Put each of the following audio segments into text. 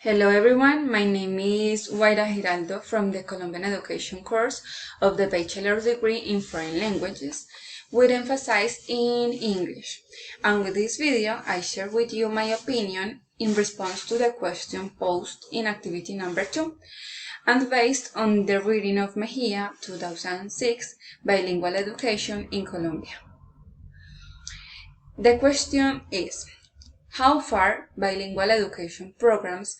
Hello everyone, my name is Wayra Giraldo from the Colombian education course of the bachelor's degree in foreign languages, with emphasis in English. And with this video, I share with you my opinion in response to the question posed in activity number 2, and based on the reading of Mejia, 2006, Bilingual Education in Colombia. The question is, how far bilingual education programs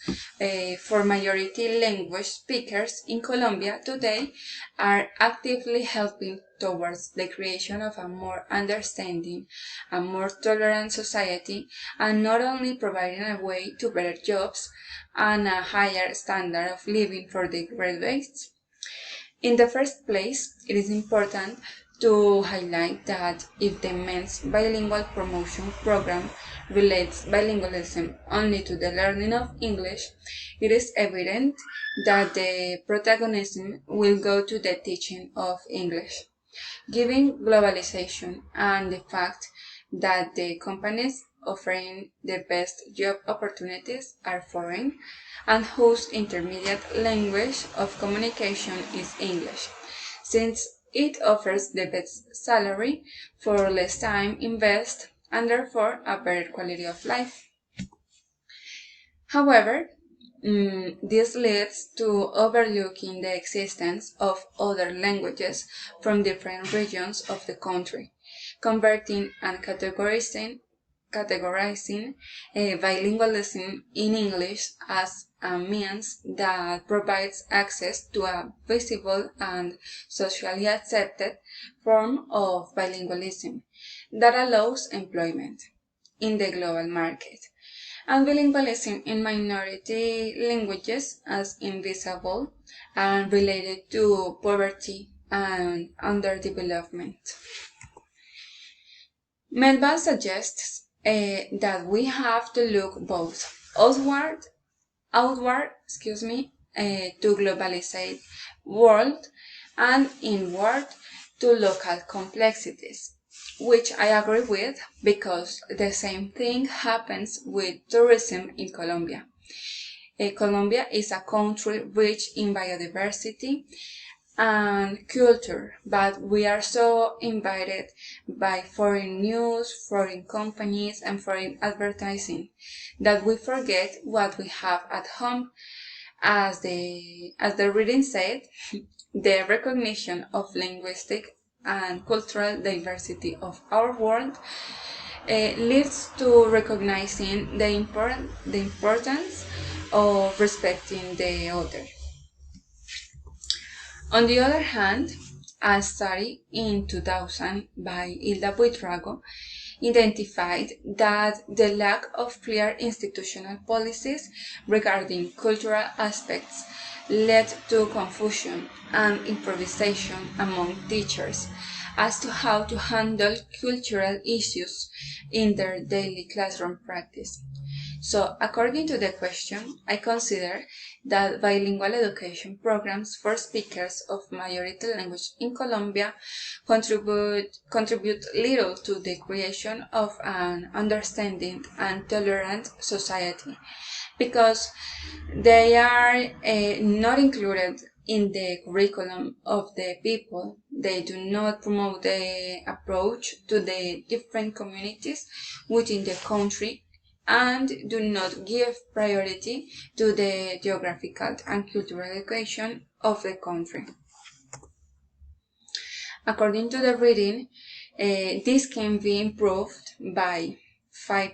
for majority language speakers in Colombia today are actively helping towards the creation of a more understanding and more tolerant society, and not only providing a way to better jobs and a higher standard of living for the graduates? In the first place, it is important to highlight that if the men's bilingual promotion program relates bilingualism only to the learning of English, it is evident that the protagonism will go to the teaching of English. Given globalization and the fact that the companies offering the best job opportunities are foreign and whose intermediate language of communication is English, since it offers the best salary for less time invested and therefore a better quality of life. However, this leads to overlooking the existence of other languages from different regions of the country, converting and categorizing bilingualism in English as a means that provides access to a visible and socially accepted form of bilingualism that allows employment in the global market, and bilingualism in minority languages as invisible and related to poverty and underdevelopment. Melba suggests that we have to look both outward, to globalized world and inward to local complexities, which I agree with because the same thing happens with tourism in Colombia. Colombia is a country rich in biodiversity and culture, but we are so invited by foreign news, foreign companies, and foreign advertising that we forget what we have at home. As the reading said, the recognition of linguistic and cultural diversity of our world leads to recognizing the importance of respecting the other. On the other hand, a study in 2000 by Hilda Buitrago identified that the lack of clear institutional policies regarding cultural aspects led to confusion and improvisation among teachers as to how to handle cultural issues in their daily classroom practice. So, according to the question, I consider that bilingual education programs for speakers of majority language in Colombia contribute little to the creation of an understanding and tolerant society, because they are not included in the curriculum of the people. They do not promote the approach to the different communities within the country and do not give priority to the geographical and cultural education of the country. According to the reading, this can be improved by five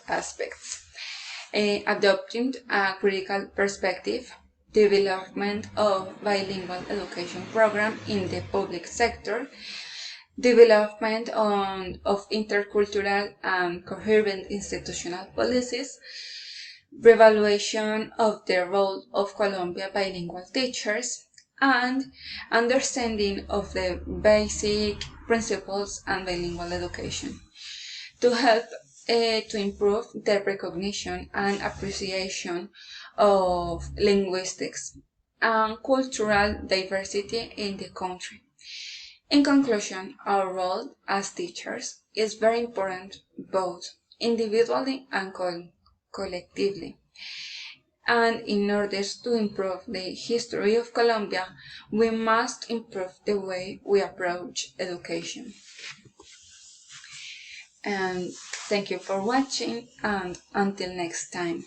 aspects. Adopting a critical perspective, development of bilingual education program in the public sector, development of intercultural and coherent institutional policies, revaluation of the role of Colombia bilingual teachers, and understanding of the basic principles and bilingual education to help to improve the recognition and appreciation of linguistics and cultural diversity in the country. In conclusion, our role as teachers is very important both individually and collectively. And in order to improve the history of Colombia, we must improve the way we approach education. And thank you for watching, and until next time.